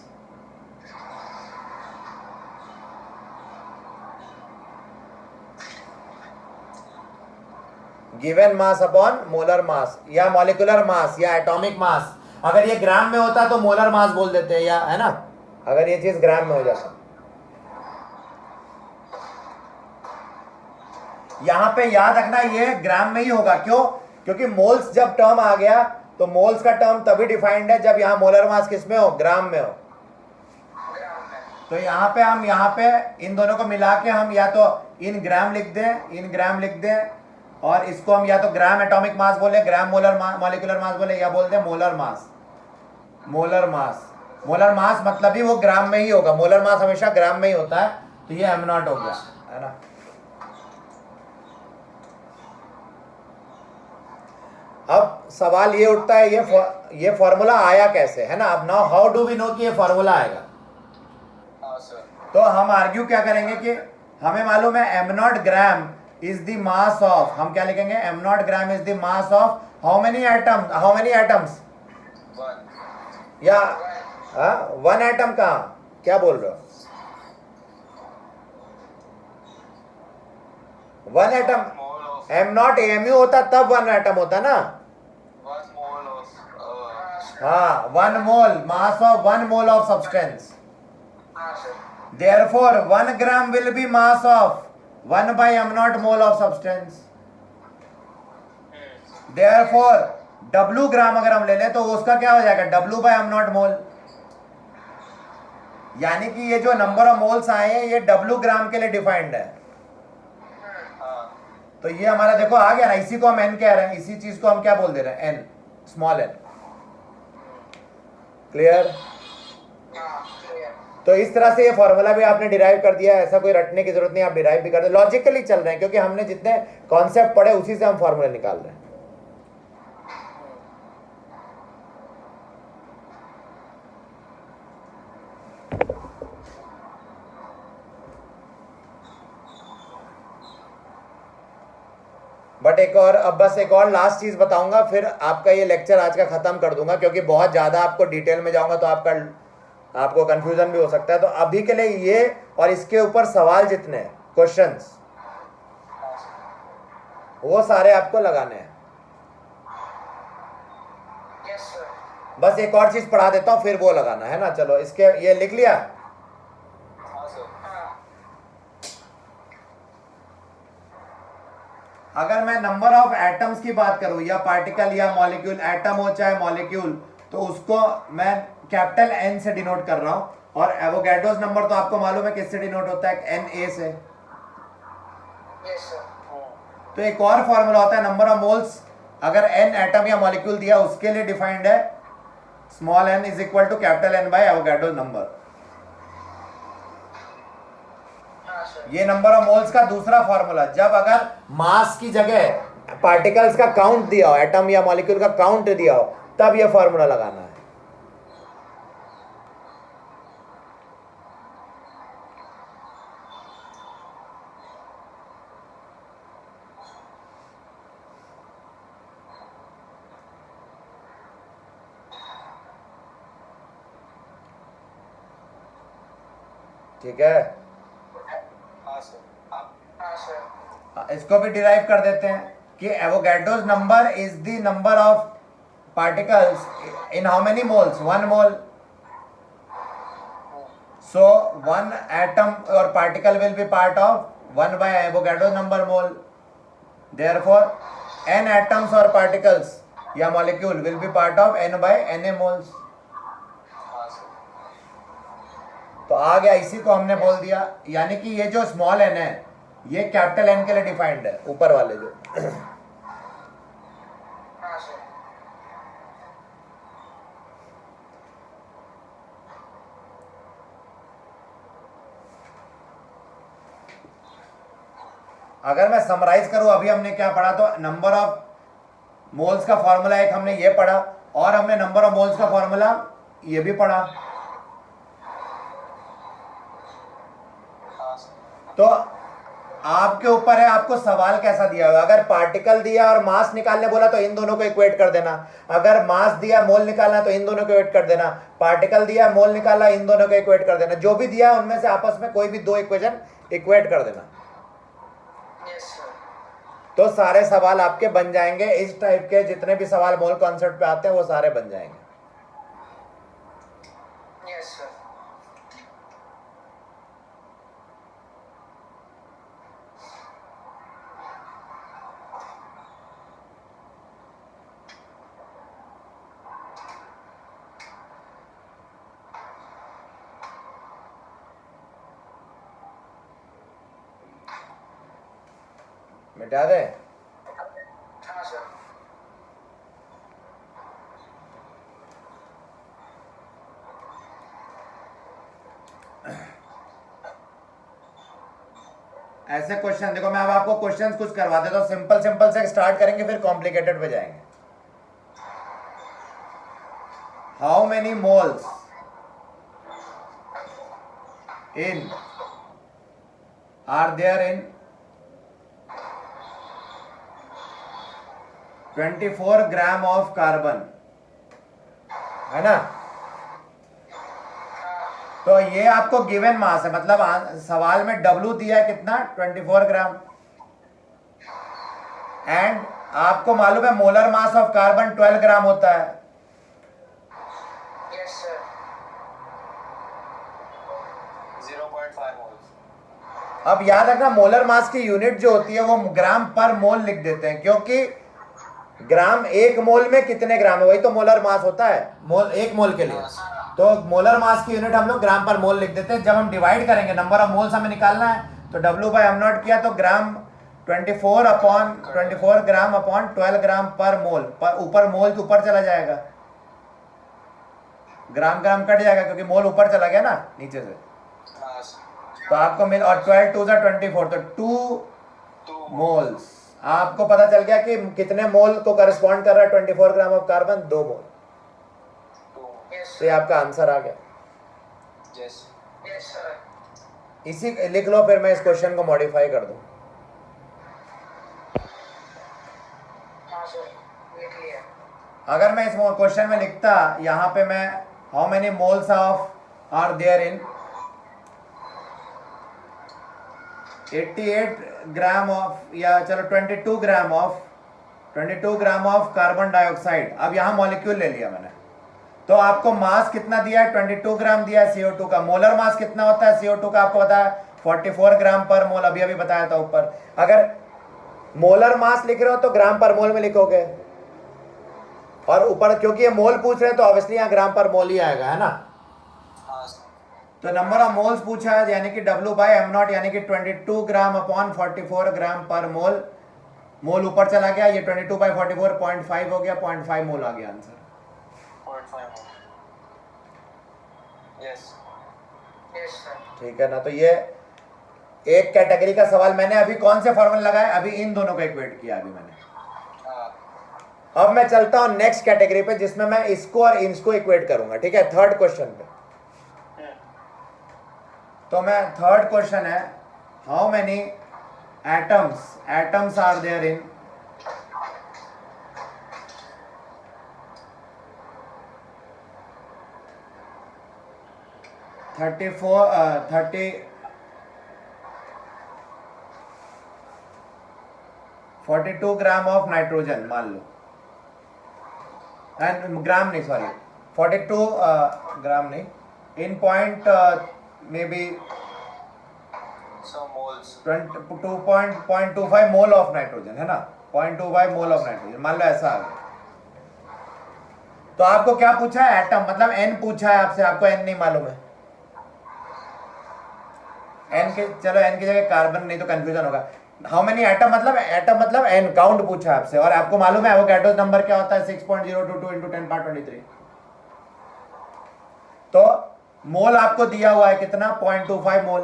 Given mass upon molar mass या मॉलिक्यूलर मास या एटॉमिक मास। अगर ये ग्राम में होता तो मोलर मास बोल देते हैं, या है ना, अगर ये चीज ग्राम में हो जाता। यहां पे याद रखना ये ग्राम में ही होगा। क्यों? क्योंकि मोल्स जब टर्म आ गया तो मोल्स का टर्म तभी डिफाइंड है जब यहां मोलर मास किस में हो? ग्राम में हो। Ground में. तो यहाँ पे हम इन दोनों को मिला के हम या तो इन ग्राम लिख दें, और इसको हम या तो ग्राम एटॉमिक मास बोले, ग्राम मोलर मॉलिक्यूलर मास बोले, या बोलते हैं मोलर मास। मोलर मास मतलब ही वो ग्राम में ही होगा। मोलर मास हमेशा ग्राम में ही होता है। तो ये m0 हो गया, है ना? अब सवाल ये उठता है, ये फॉर्मूला आया कैसे, है ना? अब now how do we know कि ये फॉर्मूला आएगा? हाँ सर. तो हम आर्ग्यू क्या करेंगे कि हमें मालूम है m0 gram is the mass of, हम क्या लिखेंगे? m0 gram is the mass of how many atoms? 1. या 1 एटम का क्या बोल रहे हो? 1 atom Mole of. m0 amu होता तब 1 एटम होता ना। 1 mole of. हाँ, 1 mole, mass of 1 mole of substance. हाँ, sir. Therefore 1 gram will be mass of 1 by m0 mole of substance. Therefore W ग्राम अगर हम ले लें तो उसका क्या हो जाएगा? W by m0 मोल। यानी कि ये जो नंबर ऑफ मोल्स आए हैं ये W ग्राम के लिए डिफाइंड है। हाँ. तो ये हमारा देखो आ गया ना, इसी को हम n कह रहे हैं, इसी चीज को हम क्या बोल दे रहे हैं? n, small n। क्लियर? हाँ, clear. तो इस तरह से ये फॉर्मूला भी आपने डिराइव कर दिया है। ऐसा कोई रटने की जरूरत नहीं, आप डिराइव भी कर दे। लॉजिकली चल रहे हैं क्योंकि हमने जितने कॉन्सेप्ट पढ़े उसी से हम फॉर्मूला निकाल रहे हैं। बट अब बस एक और लास्ट चीज बताऊंगा, फिर आपका ये लेक्चर आज का खत्म कर दूंगा, क्योंकि बहुत ज्यादा आपको डिटेल में जाऊंगा तो आपको कंफ्यूजन भी हो सकता है। तो अभी के लिए ये और इसके ऊपर सवाल जितने क्वेश्चंस वो सारे आपको लगाने हैं। Yes, sir. बस एक और चीज पढ़ा देता हूं फिर वो लगाना है ना। चलो इसके ये लिख लिया। अगर मैं नंबर ऑफ एटम्स की बात करूं या पार्टिकल या मॉलिक्यूल, एटम हो चाहे मॉलिक्यूल, तो उसको मैं कैपिटल एन से डिनोट कर रहा हूं। और एवोगैड्रोस नंबर तो आपको मालूम है किससे डिनोट होता है, एन ए से। Yes, sir. तो एक और फॉर्मूला होता है नंबर ऑफ मोल्स, अगर एन एटम या मॉलिक्यूल दिया उसके लिए डिफाइंड है, small N is equal to capital N by Avogadro's number. हाँ सर। ये नंबर ऑफ मोल्स का दूसरा फॉर्मूला, जब अगर मास की जगह पार्टिकल्स का काउंट दिया हो, एटम या मॉलिक्यूल का काउंट दिया हो, तब ये फॉर्मूला लगाना है। ठीक है, हाँ सर। हाँ सर। इसको भी डिराइव कर देते हैं कि Avogadro's number is the number of particles in how many moles, 1 mole. So 1 atom और particle will be part of 1 by Avogadro's number mole. Therefore n atoms और पार्टिकल्स या molecule will be part of n by na moles. हाँ sir. तो आ गया, इसी को हमने बोल दिया, यानी कि ये जो स्मॉल n है ये कैपिटल N के लिए डिफाइंड है, ऊपर वाले जो। हाँ सर। अगर मैं समराइज करूं, अभी हमने क्या पढ़ा, तो नंबर ऑफ मोल्स का फॉर्मूला एक हमने ये पढ़ा, और हमने नंबर ऑफ मोल्स का फॉर्मूला ये भी पढ़ा। हाँ सर। तो आपके ऊपर है आपको सवाल कैसा दिया हुआ। अगर पार्टिकल दिया और मास निकालने बोला तो इन दोनों को इक्वेट कर देना। अगर मास दिया मोल निकालना तो इन दोनों को इक्वेट कर देना। पार्टिकल दिया मोल निकालना, इन दोनों को इक्वेट कर देना। जो भी दिया उनमें से आपस में कोई भी 2 इक्वेशन इक्वेट कर देना। Yes, sir. तो सारे सवाल आपके बन जाएंगे। इस टाइप के जितने भी सवाल मोल कॉन्सेप्ट पे आते हैं वो सारे बन जाएंगे। Yes, sir. मिटा दे। हाँ सर। ऐसे क्वेश्चन देखो, मैं अब आपको क्वेश्चंस कुछ करवा देता हूं। सिंपल सिंपल से स्टार्ट करेंगे, फिर कॉम्प्लिकेटेड पे जाएंगे। How many moles in are there in 24 gram of carbon, है ना। तो ये आपको गिवन मास है, मतलब सवाल में W दिया है कितना, 24 ग्राम। एंड आपको मालूम है मोलर मास ऑफ कार्बन 12 ग्राम होता है। Yes, sir. 0.5 moles। अब याद रखना, मोलर मास की यूनिट जो होती है वो ग्राम पर मोल लिख देते हैं, क्योंकि ग्राम 1 मोल में कितने ग्राम है, वही तो मोलर मास होता है, मोल 1 मोल के लिए। तो मोलर मास की यूनिट हम लोग ग्राम पर मोल लिख देते हैं। जब हम डिवाइड करेंगे, नंबर ऑफ मोल्स हमें निकालना है, तो W बाय m नॉट किया तो ग्राम 24 ग्राम अपॉन 12 ग्राम पर मोल, पर ऊपर मोल के ऊपर चला जाएगा, ग्राम ग्राम कट जाएगा क्योंकि मोल ऊपर चला गया ना नीचे से। हाँ सर। तो आपको मिल, और 12 2 24, तो 2 मोल्स। आपको पता चल गया कि कितने मोल को करस्पॉन्ड कर रहा है 24 gram of carbon, 2 mole. 2। Yes, तो ये sir. आपका आंसर आ गया। Yes। Yes, sir. इसी लिख लो, फिर मैं इस क्वेश्चन को मॉडिफाई कर दूं। हाँ सर, लिख लिया। अगर मैं इस क्वेश्चन में लिखता, यहाँ पे मैं how many moles of are there in 88 gram of, या चलो 22 ग्राम ऑफ कार्बन डाइऑक्साइड। अब यहाँ मॉलिक्यूल ले लिया मैंने, तो आपको मास कितना दिया है, 22 ग्राम दिया है CO2 का। मोलर मास कितना होता है CO2 का, आपको पता है 44 ग्राम पर मोल, अभी अभी बताया था ऊपर। अगर मोलर मास लिख रहे हो तो ग्राम पर मोल में लिखोगे, और ऊपर क्योंकि ये मोल पूछ रहे हैं तो ऑब्वियसली यहाँ ग्राम पर मोल ही आएगा, है ना। हाँ सर। तो नंबर ऑफ मोल्स पूछा है, यानी कि W बाई एम नॉट, यानी कि 22 ग्राम अपॉन 44 ग्राम पर मोल। मोल ऊपर चला गया, ये 22 बाई 44 0.5 हो गया, 0.5 मोल आ गया आंसर। 0.5 मोल। यस। Yes, sir. ठीक है ना। तो ये एक कैटेगरी का सवाल मैंने अभी कौन से फॉर्मूला लगाए, अभी इन दोनों को इक्वेट किया अभी मैंने। हाँ। अब मैं चलता हूं नेक्स्ट कैटेगरी पे जिसमें मैं इसको और इसको इक्वेट करूंगा, ठीक है, थर्ड क्वेश्चन पे। तो मैं थर्ड क्वेश्चन है, how many atoms are there in 42 gram of nitrogen मान लो, एंड ग्राम नहीं, सॉरी 42 ग्राम नहीं, in point may be Some moles. 0.25 mole of nitrogen, है ना, 0.25 मोल ऑफ नाइट्रोजन मान लो, ऐसा आ गया। तो आपको क्या पूछा है, एटम, मतलब एन पूछा है आपसे, आपको एन नहीं मालूम है। एन के, चलो एन की जगह कार्बन, नहीं तो कंफ्यूजन होगा। हाउ मेनी एटम मतलब एन काउंट पूछा है आपसे, और आपको मालूम है एवोगाड्रो नंबर क्या होता है, 6.022 इंटू 10^23। तो मोल आपको दिया हुआ है कितना, 0.25 मोल।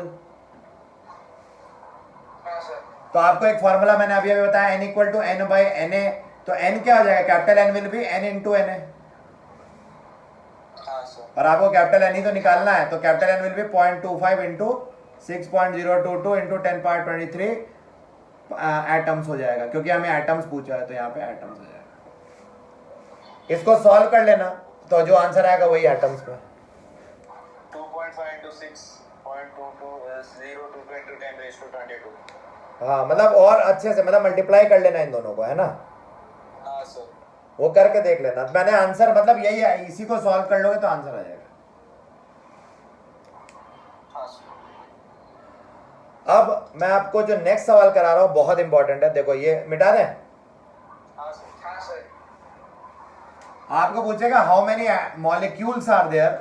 हाँ सर। तो आपको एक फॉर्मूला मैंने अभी अभी बताया, n equal to N by N A. तो n क्या हो जाएगा, capital N will be n into N A, हाँ सर। और आपको कैपिटल N ही तो निकालना है। तो capital N will B 0.25 into 6.022 into 10^23 atoms हो जाएगा, क्योंकि हमें एटम्स पूछा है तो यहाँ पे एटम्स हो जाएगा। इसको सॉल्व कर लेना, तो जो आंसर आएगा वही एटम्स पे। 2.5 into 6.22 is 0.22 into 10^22। हाँ, मतलब और अच्छे से, मतलब मल्टीप्लाई कर लेना इन दोनों को, है ना, हाँ सर। वो करके देख लेना। मैंने आंसर, मतलब यही है, इसी को सॉल्व कर लोगे तो आंसर आ जाएगा। हाँ सर। अब मैं आपको जो नेक्स्ट सवाल करा रहा हूं बहुत इंपॉर्टेंट है, देखो ये मिटा दें। हाँ सर। हाँ सर। आपको पूछेगा how many molecules are there.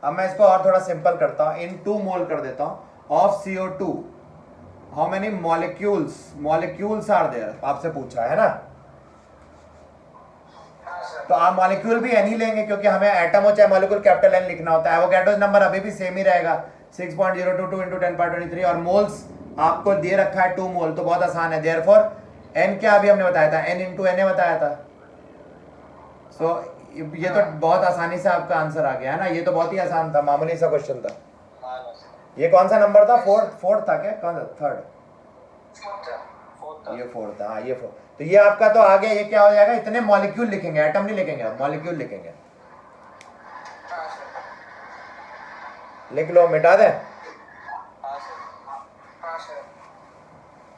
अब मैं इसको और थोड़ा सिंपल करता हूं, इन 2 मोल कर देता हूं of CO2, how many molecules are there, आपसे पूछा है ना। हाँ सर। तो आप मॉलिक्यूल भी एन ही लेंगे, क्योंकि हमें एटम हो चाहे मॉलिक्यूल कैपिटल एन लिखना होता है। एवोगाड्रो नंबर अभी भी सेम ही रहेगा, 6.022 इंटू 10^23, और मोल्स आपको दे रखा है 2 मोल, तो बहुत आसान है। देयरफॉर एन क्या अभी हमने बताया था, n इंटू एन बताया था। सो ये तो बहुत आसानी से आपका आंसर आ गया, है ना। ये तो बहुत ही आसान था, मामूली सा क्वेश्चन था। हाँ सर। ये कौन सा नंबर था, फोर्थ था क्या, कौन सा, थर्ड? Fourth. फोर्थ। ये फोर्थ था, हाँ ये फोर्थ। तो ये आपका तो आ गया। ये क्या हो जाएगा, इतने मॉलिक्यूल लिखेंगे, एटम नहीं लिखेंगे, मॉलिक्यूल लिखेंगे। हाँ सर। लिख लो, मिटा दे। हाँ सर। हाँ सर।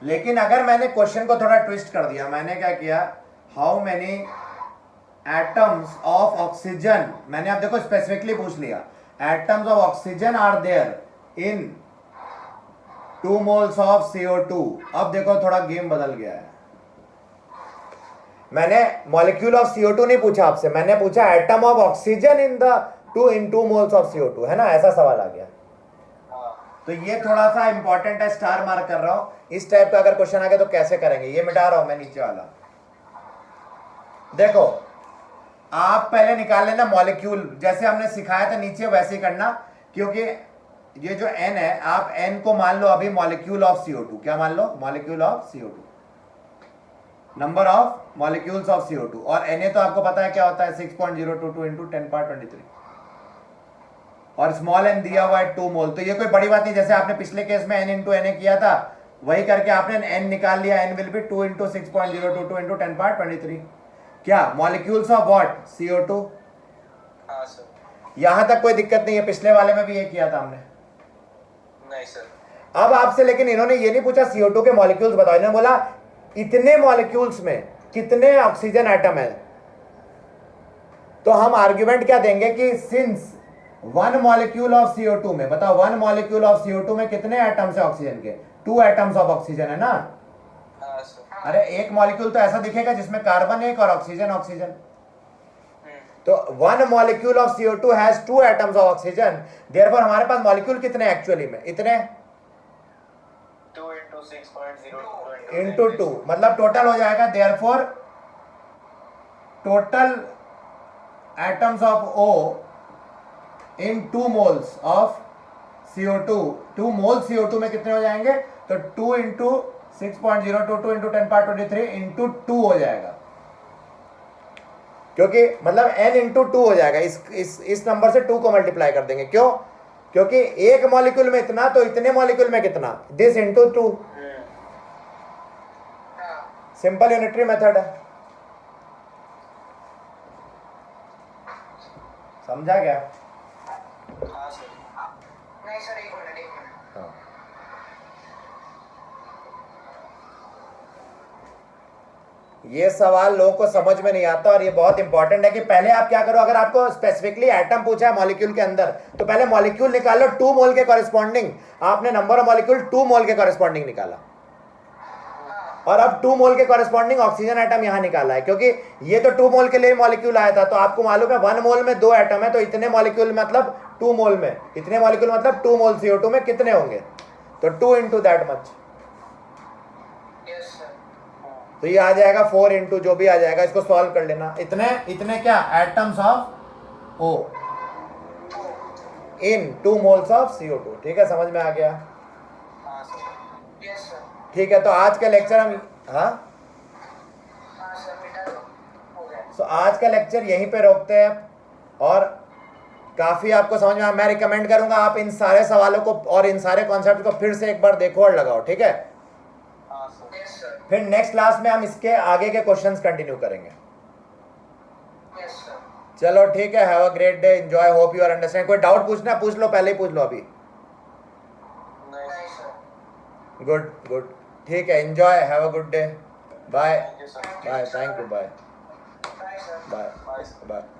लेकिन अगर मैंने क्वेश्चन को थोड़ा ट्विस्ट कर दिया, मैंने क्या किया, how many atoms of oxygen, मैंने आप देखो स्पेसिफिकली पूछ लिया, atoms of oxygen are there in 2 moles of CO2। अब देखो थोड़ा गेम बदल गया है। मैंने मॉलिक्यूल ऑफ CO2 नहीं पूछा आपसे, मैंने पूछा atom of oxygen in 2 moles of CO2, है ना, ऐसा सवाल आ गया। हाँ। तो ये थोड़ा सा इंपॉर्टेंट है, स्टार मार्क कर रहा हूं। इस टाइप का अगर क्वेश्चन आ गया तो कैसे करेंगे, ये मिटा रहा हूं मैं नीचे वाला। देखो आप पहले निकाल लेना मॉलिक्यूल, जैसे हमने सिखाया था नीचे वैसे ही करना, क्योंकि ये जो n है, आप n को मान लो अभी मॉलिक्यूल ऑफ CO2। क्या मान लो, molecule of CO2, number of molecules of CO2। और Na तो आपको पता है क्या होता है, 6.022 इंटू 10^23, और स्मॉल n दिया हुआ है 2 मोल। तो ये कोई बड़ी बात नहीं, जैसे आपने पिछले केस में n इंटू Na किया था, वही करके आपने n निकाल लिया। n will B 2 into 6.022 into 10^23। क्या, मॉलिक्यूल्स ऑफ व्हाट, CO2। हाँ सर। यहां तक कोई दिक्कत नहीं है, पिछले वाले में भी ये किया था हमने। नहीं सर। अब आपसे, लेकिन इन्होंने ये नहीं पूछा CO2 के मॉलिक्यूल्स बताओ, इन्होंने बोला इतने मॉलिक्यूल्स में कितने ऑक्सीजन एटम है। तो हम आर्ग्यूमेंट क्या देंगे कि सिंस 1 मॉलिक्यूल ऑफ CO2 में, बताओ 1 मॉलिक्यूल ऑफ CO2 में कितने एटम्स है ऑक्सीजन के, 2 एटम्स ऑफ ऑक्सीजन, है ना। हाँ हाँ सर अरे एक मॉलिक्यूल तो ऐसा दिखेगा जिसमें कार्बन एक और ऑक्सीजन ऑक्सीजन। तो one molecule of CO2 has 2 atoms of oxygen, therefore हमारे पास मॉलिक्यूल कितने एक्चुअली में, इतने 2 into 6.02 इंटू 2, मतलब टोटल हो जाएगा therefore total atoms of O in 2 moles of CO2, 2 mole CO2 में कितने हो जाएंगे, तो 2 इंटू 6.022 इंटू 10⁻23 इंटू 2 हो जाएगा, क्योंकि मतलब n इंटू 2 हो जाएगा। इस नंबर से 2 को मल्टीप्लाई कर देंगे, क्यों, क्योंकि एक मॉलिक्यूल में इतना तो इतने मॉलिक्यूल में कितना, दिस इंटू 2। हाँ सिंपल यूनिटरी मेथड है, समझा क्या? हाँ सर नहीं सर, एक मिनट। हाँ। ये सवाल लोगों को समझ में नहीं आता और ये बहुत इंपॉर्टेंट है कि पहले आप क्या करो, अगर आपको स्पेसिफिकली एटम पूछा है मॉलिक्यूल के अंदर, तो पहले मॉलिक्यूल निकालो 2 मोल के कॉरेस्पॉन्डिंग, आपने नंबर ऑफ मॉलिक्यूल 2 मोल के कॉरेस्पॉन्डिंग निकाला, और अब 2 मोल के कॉरेस्पॉन्डिंग ऑक्सीजन एटम यहां निकाला है, क्योंकि ये तो 2 मोल के लिए मॉलिक्यूल आया था, तो आपको मालूम है 1 मोल में 2 एटम है, तो इतने मॉलिक्यूल मतलब 2 मोल में इतने मॉलिक्यूल मतलब 2 मोल CO2 में कितने होंगे, तो 2 into that much, yes sir. तो ये आ जाएगा 4 इंटू जो भी आ जाएगा, इसको सॉल्व कर लेना। इतने क्या atoms of O in 2 moles of CO2, ठीक है, समझ में आ गया? हाँ सर यस सर। ठीक है, तो आज का लेक्चर हम हाँ सर बेटा हो गया। तो आज का लेक्चर यहीं पे रोकते हैं, और काफ़ी आपको समझ में आया। मैं रिकमेंड करूंगा आप इन सारे सवालों को और इन सारे कॉन्सेप्ट को फिर से एक बार देखो और लगाओ, ठीक है? हाँ सर यस सर। फिर नेक्स्ट क्लास में हम इसके आगे के क्वेश्चंस कंटिन्यू करेंगे। Yes sir. चलो ठीक है, have a great day, enjoy, hope you are understand. कोई डाउट पूछना पूछ लो, पहले ही पूछ लो अभी। नहीं नहीं सर। गुड गुड, ठीक है, enjoy, have a good day, bye thank you sir bye, thank you, bye bye sir. Bye bye sir bye.